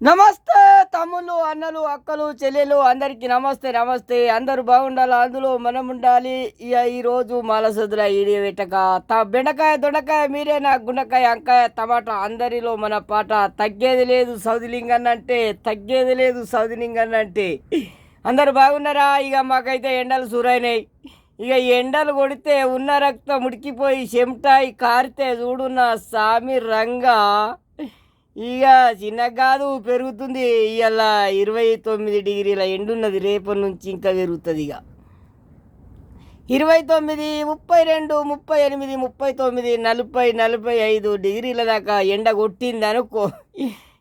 నమస్తే తమ్ముళ్ళు, అన్నలు, అక్కలు, చెల్లెలు అందరికీ నమస్తే. నమస్తే. అందరూ బాగుండాలి, అందులో మనం ఉండాలి. ఇక ఈరోజు మాలసదుల ఈడియో పెట్టక బెండకాయ, దొండకాయ, మీరే నా గుండకాయ, అంకాయ, టమాటా అందరిలో మన పాట. తగ్గేది లేదు సౌదిలింగన్న అంటే, తగ్గేది లేదు సౌదిలింగన్న అంటే. అందరు బాగున్నారా? ఇక మాకైతే ఎండలు సురైనాయి. ఇక ఎండలు కొడితే ఉన్న రక్తం ఉడికిపోయి చెమటాయి కారితే చూడున్న సామి రంగా. ఇక చిన్న కాదు, పెరుగుతుంది. ఇవాళ 29 డిగ్రీల ఎండున్నది. రేపటి నుంచి ఇంకా పెరుగుతుంది. ఇక 29, 32, 38, 39, 40, 45 డిగ్రీల దాకా ఎండ కొట్టింది అనుకో.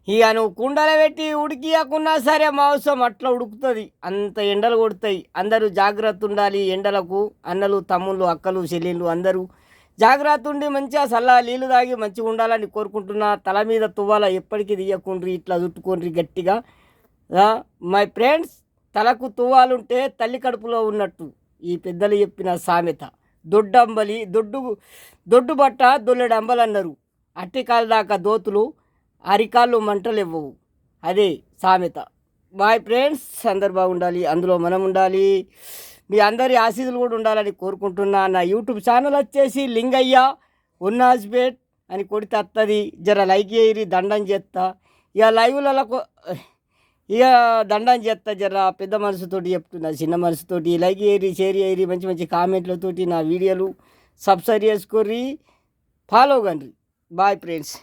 ఇక నువ్వు కుండలు పెట్టి ఉడికియకున్నా సరే మాంసం అట్లా ఉడుకుతుంది. అంత ఎండలు కొడతాయి. అందరూ జాగ్రత్త ఉండాలి ఎండలకు. అన్నలు, తమ్ముళ్ళు, అక్కలు, చెల్లెళ్ళు అందరూ జాగ్రత్త ఉండి మంచిగా చల్ల నీళ్ళు తాగి మంచిగా ఉండాలని కోరుకుంటున్నా. తల మీద తువ్వాల ఎప్పటికీ తీయకుండ్రి, ఇట్లా చుట్టుకోండ్రి గట్టిగా. మై ఫ్రెండ్స్, తలకు తువ్వాలుంటే తల్లి కడుపులో ఉన్నట్టు ఈ పెద్దలు చెప్పిన సామెత. దొడ్డంబలి దొడ్డు బట్ట దొల్లెడు అంబలు అన్నారు. అట్టికాల దాకా దోతులు, అరికాళ్ళు మంటలు ఇవ్వవు. అదే సామెత. బాయ్ ఫ్రెండ్స్, అందరు బాగుండాలి, అందులో మనం ఉండాలి. మీ అందరి ఆశీస్సులు కూడా ఉండాలని కోరుకుంటున్నా. నా యూట్యూబ్ ఛానల్ వచ్చేసి లింగయ్య ఉన్నాజ్బేట్ అని కొడితే వస్తుంది. జర లైక్ చేయరి, దండం చేస్తా. ఇక లైవ్లలో ఇక దండం చేస్తా. జర పెద్ద మనసుతోటి చెప్తున్నా, చిన్న మనసుతోటి లైక్ చేయరి, షేర్ చేయరి, మంచి మంచి కామెంట్లతోటి నా వీడియోలు సబ్స్క్రైబ్ చేసుకోర్రి, ఫాలో కండి. Bye friends.